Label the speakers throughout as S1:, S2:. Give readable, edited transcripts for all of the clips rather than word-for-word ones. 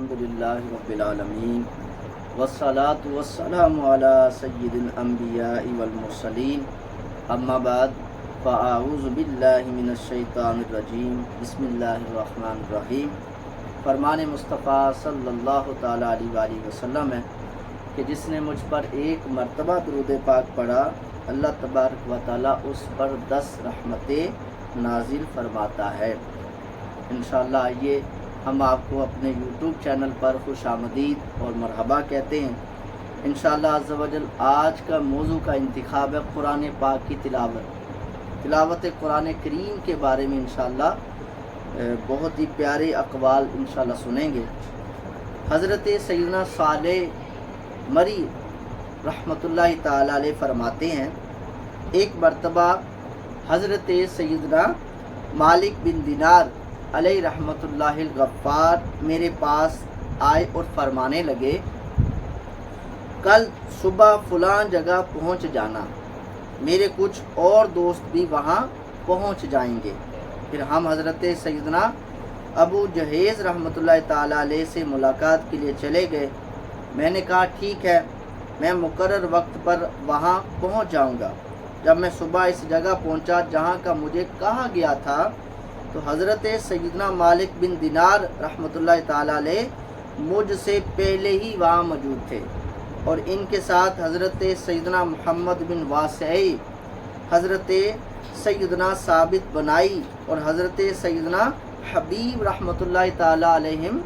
S1: الحمدللہ رب العالمین والصلاة والسلام علی سید الانبیاء والمرسلین اما بعد فاعوذ باللہ من الشیطان الرجیم بسم اللہ الرحمن الرحیم۔ فرمان مصطفیٰ صلی اللہ تعالیٰ علیہ وآلہ وسلم ہے کہ جس نے مجھ پر ایک مرتبہ درود پاک پڑھا اللہ تبارک و تعالیٰ اس پر 10 رحمتیں نازل فرماتا ہے۔ انشاءاللہ آئیے ہم آپ کو اپنے یوٹیوب چینل پر خوش آمدید اور مرحبا کہتے ہیں۔ انشاءاللہ عز و جل آج کا موضوع کا انتخاب ہے قرآن پاک کی تلاوت قرآن کریم کے بارے میں انشاءاللہ بہت ہی پیارے اقوال انشاءاللہ سنیں گے۔ حضرت سیدنا صالح مری رحمۃ اللہ تعالی علیہ فرماتے ہیں ایک مرتبہ حضرت سیدنا مالک بن دینار علیہ رحمۃ اللہ الغفار میرے پاس آئے اور فرمانے لگے کل صبح فلان جگہ پہنچ جانا، میرے کچھ اور دوست بھی وہاں پہنچ جائیں گے۔ پھر ہم حضرت سیدنا ابو جہیز رحمۃ اللہ تعالی علیہ سے ملاقات کے لیے چلے گئے۔ میں نے کہا ٹھیک ہے، میں مقرر وقت پر وہاں پہنچ جاؤں گا۔ جب میں صبح اس جگہ پہنچا جہاں کا مجھے کہا گیا تھا تو حضرت سیدنا مالک بن دینار رحمۃ اللہ تعالی علیہ مجھ سے پہلے ہی وہاں موجود تھے، اور ان کے ساتھ حضرت سیدنا محمد بن واسعی، حضرت سیدنا ثابت بنائی اور حضرت سیدنا حبیب رحمۃ اللہ تعالی علیہم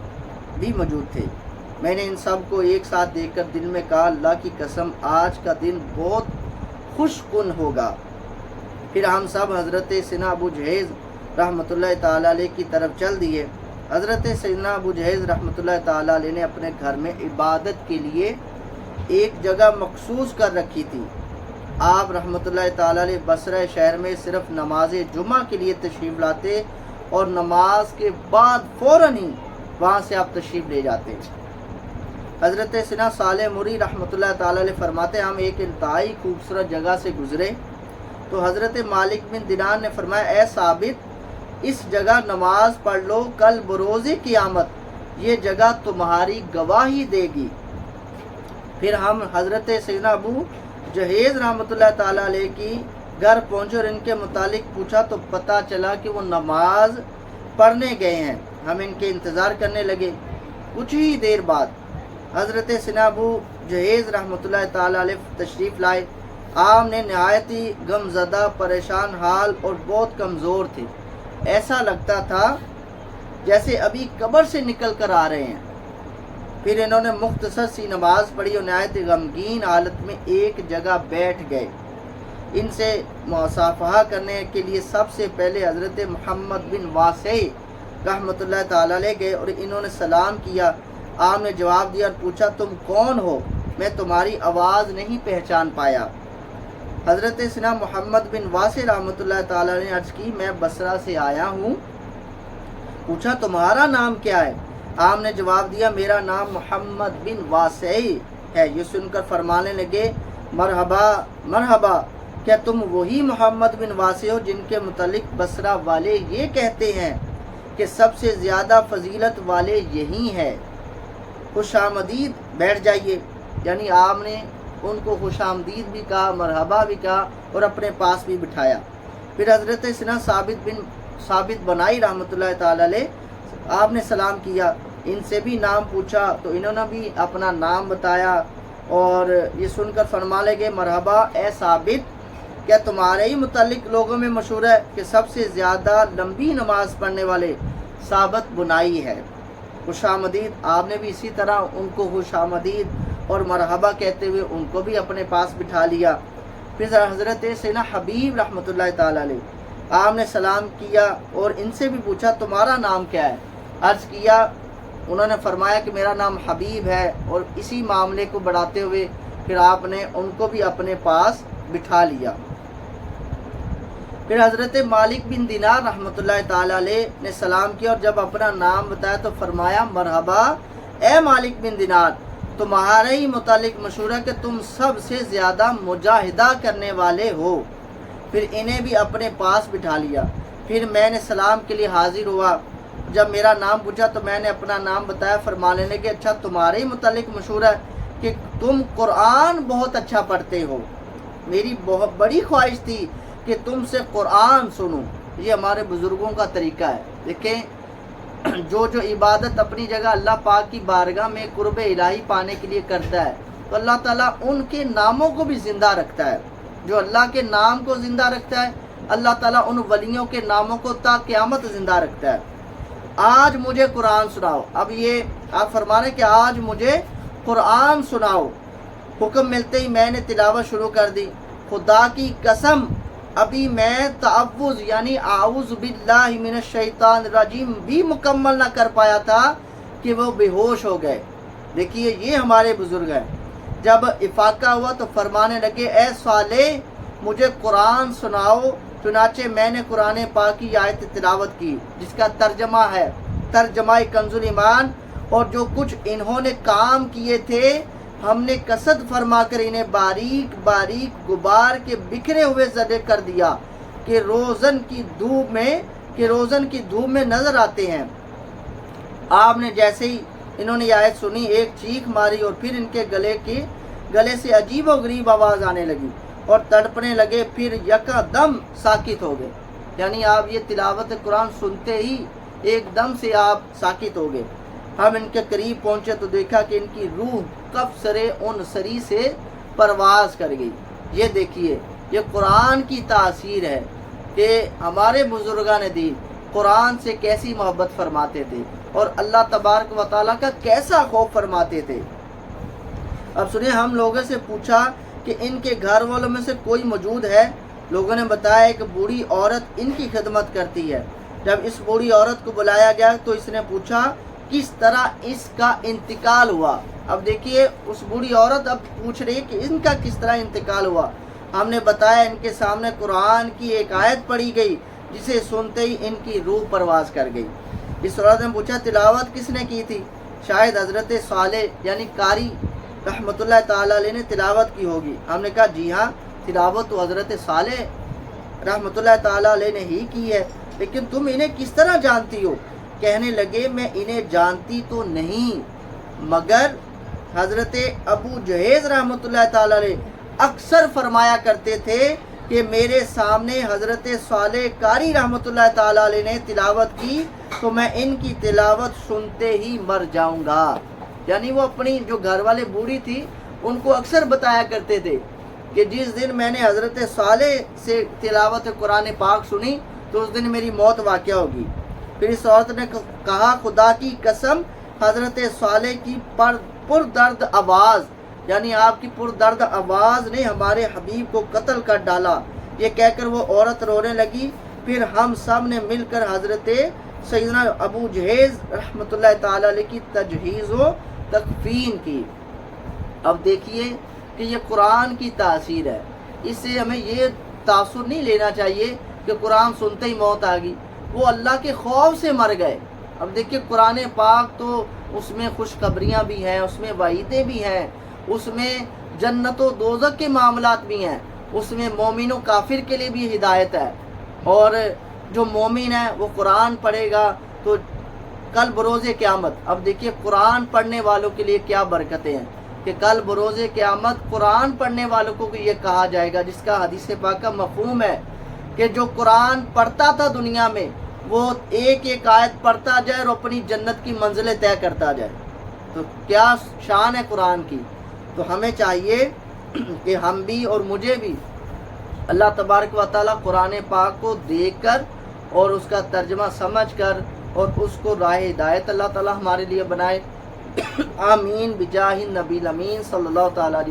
S1: بھی موجود تھے۔ میں نے ان سب کو ایک ساتھ دیکھ کر دل میں کہا اللہ کی قسم آج کا دن بہت خوش کن ہوگا۔ پھر ہم سب حضرت سیدنا ابو جہیز رحمۃ اللہ تعالی علیہ کی طرف چل دیے۔ حضرت سیدنا ابو جہیز رحمۃ اللہ تعالی علیہ نے اپنے گھر میں عبادت کے لیے ایک جگہ مخصوص کر رکھی تھی۔ آپ رحمۃ اللہ تعالی علیہ بصرہ شہر میں صرف نماز جمعہ کے لیے تشریف لاتے اور نماز کے بعد فوراً ہی وہاں سے آپ تشریف لے جاتے۔ حضرت سیدنا صالح مری رحمۃ اللہ تعالی علیہ فرماتے ہم ایک انتہائی خوبصورت جگہ سے گزرے تو حضرت مالک بن دینار نے فرمایا اے ثابت اس جگہ نماز پڑھ لو، کل بروز قیامت یہ جگہ تمہاری گواہی دے گی۔ پھر ہم حضرت سیدنا ابو جہیز رحمۃ اللہ تعالی علیہ کی گھر پہنچے اور ان کے متعلق پوچھا تو پتہ چلا کہ وہ نماز پڑھنے گئے ہیں۔ ہم ان کے انتظار کرنے لگے۔ کچھ ہی دیر بعد حضرت سیدنا ابو جہیز رحمۃ اللہ تعالی علیہ تشریف لائے۔ آپ نے نہایت ہی غم زدہ، پریشان حال اور بہت کمزور تھے۔ ایسا لگتا تھا جیسے ابھی قبر سے نکل کر آ رہے ہیں۔ پھر انہوں نے مختصر سی نماز پڑھی اور نہایت غمگین حالت میں ایک جگہ بیٹھ گئے۔ ان سے مصافحہ کرنے کے لیے سب سے پہلے حضرت محمد بن واسعی رحمۃ اللہ تعالی علیہ گئے اور انہوں نے سلام کیا۔ آپ نے جواب دیا اور پوچھا تم کون ہو؟ میں تمہاری آواز نہیں پہچان پایا۔ حضرت سیدنا محمد بن واسع رحمۃ اللہ تعالی نے عرض کی میں بصرہ سے آیا ہوں۔ پوچھا تمہارا نام کیا ہے؟ آپ نے جواب دیا میرا نام محمد بن واسعی ہے۔ یہ سن کر فرمانے لگے مرحبا مرحبا، کیا تم وہی محمد بن واسع ہو جن کے متعلق بصرہ والے یہ کہتے ہیں کہ سب سے زیادہ فضیلت والے یہی ہیں؟ خوش آمدید، بیٹھ جائیے۔ یعنی آپ نے ان کو خوش آمدید بھی کہا، مرحبا بھی کہا اور اپنے پاس بھی بٹھایا۔ پھر حضرت سیدنا ثابت بنائی رحمۃ اللہ تعالی علیہ آپ نے سلام کیا، ان سے بھی نام پوچھا تو انہوں نے بھی اپنا نام بتایا اور یہ سن کر فرما لگے مرحبا اے ثابت، کیا تمہارے ہی متعلق لوگوں میں مشہور ہے کہ سب سے زیادہ لمبی نماز پڑھنے والے ثابت بنائی ہے؟ خوش آمدید۔ آپ نے بھی اسی طرح ان کو خوش آمدید اور مرحبا کہتے ہوئے ان کو بھی اپنے پاس بٹھا لیا۔ پھر حضرت سیدنا حبیب رحمۃ اللہ تعالی علیہ آپ نے سلام کیا اور ان سے بھی پوچھا تمہارا نام کیا ہے؟ عرض کیا، انہوں نے فرمایا کہ میرا نام حبیب ہے، اور اسی معاملے کو بڑھاتے ہوئے پھر آپ نے ان کو بھی اپنے پاس بٹھا لیا۔ پھر حضرت مالک بن دینار رحمۃ اللہ تعالی علیہ نے سلام کیا اور جب اپنا نام بتایا تو فرمایا مرحبا اے مالک بن دینار، تمہارے ہی متعلق مشہور ہے کہ تم سب سے زیادہ مجاہدہ کرنے والے ہو۔ پھر انہیں بھی اپنے پاس بٹھا لیا۔ پھر میں نے سلام کے لیے حاضر ہوا۔ جب میرا نام پوچھا تو میں نے اپنا نام بتایا. فرمانے لگے اچھا تمہارے ہی متعلق مشہور ہے کہ تم قرآن بہت اچھا پڑھتے ہو. میری بہت بڑی خواہش تھی کہ تم سے قرآن سنوں. یہ ہمارے بزرگوں کا طریقہ ہے. دیکھیں جو عبادت اپنی جگہ اللہ پاک کی بارگاہ میں قرب الہی پانے کے لیے کرتا ہے تو اللہ تعالیٰ ان کے ناموں کو بھی زندہ رکھتا ہے. جو اللہ کے نام کو زندہ رکھتا ہے اللہ تعالیٰ ان ولیوں کے ناموں کو تا قیامت زندہ رکھتا ہے. آج مجھے قرآن سناؤ. اب یہ آپ فرمانے کہ آج مجھے قرآن سناؤ. حکم ملتے ہی میں نے تلاوت شروع کر دی. خدا کی قسم ابھی میں تعوذ یعنی اعوذ باللہ من الشیطان الرجیم بھی مکمل نہ کر پایا تھا کہ وہ بے ہوش ہو گئے. دیکھیے یہ ہمارے بزرگ ہیں. جب افاقہ ہوا تو فرمانے لگے اے صالح مجھے قرآن سناؤ. چنانچہ میں نے قرآن پاک کی آیت تلاوت کی جس کا ترجمہ ہے ترجمہ کنز ایمان. اور جو کچھ انہوں نے کام کیے تھے ہم نے قصد فرما کر انہیں باریک باریک غبار کے بکھرے ہوئے ذرے کر دیا کہ روزن کی دھوپ میں نظر آتے ہیں. آپ نے جیسے ہی انہوں نے یہ آیت سنی ایک چیخ ماری اور پھر ان کے گلے سے عجیب و غریب آواز آنے لگی اور تڑپنے لگے. پھر یکا دم ساکت ہو گئے. یعنی آپ یہ تلاوت قرآن سنتے ہی ایک دم سے آپ ساکت ہو گئے. ہم ان کے قریب پہنچے تو دیکھا کہ ان کی روح کف سرے ان سری سے پرواز کر گئی. یہ دیکھیے یہ قرآن کی تاثیر ہے کہ ہمارے بزرگان دین قرآن سے کیسی محبت فرماتے تھے اور اللہ تبارک و تعالیٰ کا کیسا خوف فرماتے تھے. اب سنیں ہم لوگوں سے پوچھا کہ ان کے گھر والوں میں سے کوئی موجود ہے. لوگوں نے بتایا ایک بوڑھی عورت ان کی خدمت کرتی ہے. جب اس بوڑھی عورت کو بلایا گیا تو اس نے پوچھا کس طرح اس کا انتقال ہوا. اب دیکھیے اس بوڑھی عورت اب پوچھ رہی ہے کہ ان کا کس طرح انتقال ہوا. ہم نے بتایا ان کے سامنے قرآن کی ایک آیت پڑھی گئی جسے سنتے ہی ان کی روح پرواز کر گئی. اس عورت نے پوچھا تلاوت کس نے کی تھی؟ شاید حضرت صالح یعنی قاری رحمۃ اللہ تعالیٰ علیہ نے تلاوت کی ہوگی. ہم نے کہا جی ہاں تلاوت تو حضرت صالح رحمۃ اللہ تعالیٰ علیہ نے ہی کی ہے لیکن تم انہیں کس طرح جانتی ہو؟ کہنے لگے میں انہیں جانتی تو نہیں مگر حضرت ابو جہیز رحمۃ اللہ تعالیٰ علیہ اکثر فرمایا کرتے تھے کہ میرے سامنے حضرت صالح قاری رحمۃ اللہ تعالیٰ علیہ نے تلاوت کی تو میں ان کی تلاوت سنتے ہی مر جاؤں گا. یعنی وہ اپنی جو گھر والے بوڑھی تھی ان کو اکثر بتایا کرتے تھے کہ جس دن میں نے حضرت صالح سے تلاوت قرآن پاک سنی تو اس دن میری موت واقع ہوگی. پھر اس عورت نے کہا خدا کی قسم حضرت صالح کی پردرد آواز یعنی آپ کی پردرد آواز نے ہمارے حبیب کو قتل کر ڈالا. یہ کہہ کر وہ عورت رونے لگی. پھر ہم سب نے مل کر حضرت سیدنا ابو جہیز رحمۃ اللہ تعالی علیہ کی تجہیز و تکفین کی. اب دیکھیے کہ یہ قرآن کی تاثیر ہے. اس سے ہمیں یہ تاثر نہیں لینا چاہیے کہ قرآن سنتے ہی موت آ گئی. وہ اللہ کے خوف سے مر گئے. اب دیکھیے قرآن پاک تو اس میں خوشخبریاں بھی ہیں, اس میں وعیدیں بھی ہیں, اس میں جنت و دوزخ کے معاملات بھی ہیں, اس میں مومن و کافر کے لیے بھی ہدایت ہے. اور جو مومن ہے وہ قرآن پڑھے گا تو کل بروز قیامت. اب دیکھیے قرآن پڑھنے والوں کے لیے کیا برکتیں ہیں کہ کل بروز قیامت قرآن پڑھنے والوں کو یہ کہا جائے گا جس کا حدیث پاک کا مفہوم ہے کہ جو قرآن پڑھتا تھا دنیا میں وہ ایک ایک آیت پڑھتا جائے اور اپنی جنت کی منزلیں طے کرتا جائے. تو کیا شان ہے قرآن کی. تو ہمیں چاہیے کہ ہم بھی اور مجھے بھی اللہ تبارک و تعالیٰ قرآن پاک کو دیکھ کر اور اس کا ترجمہ سمجھ کر اور اس کو راہ ہدایت اللہ تعالیٰ ہمارے لیے بنائے. آمین بجاہ النبی الامین صلی اللہ تعالیٰ علیہ وسلم.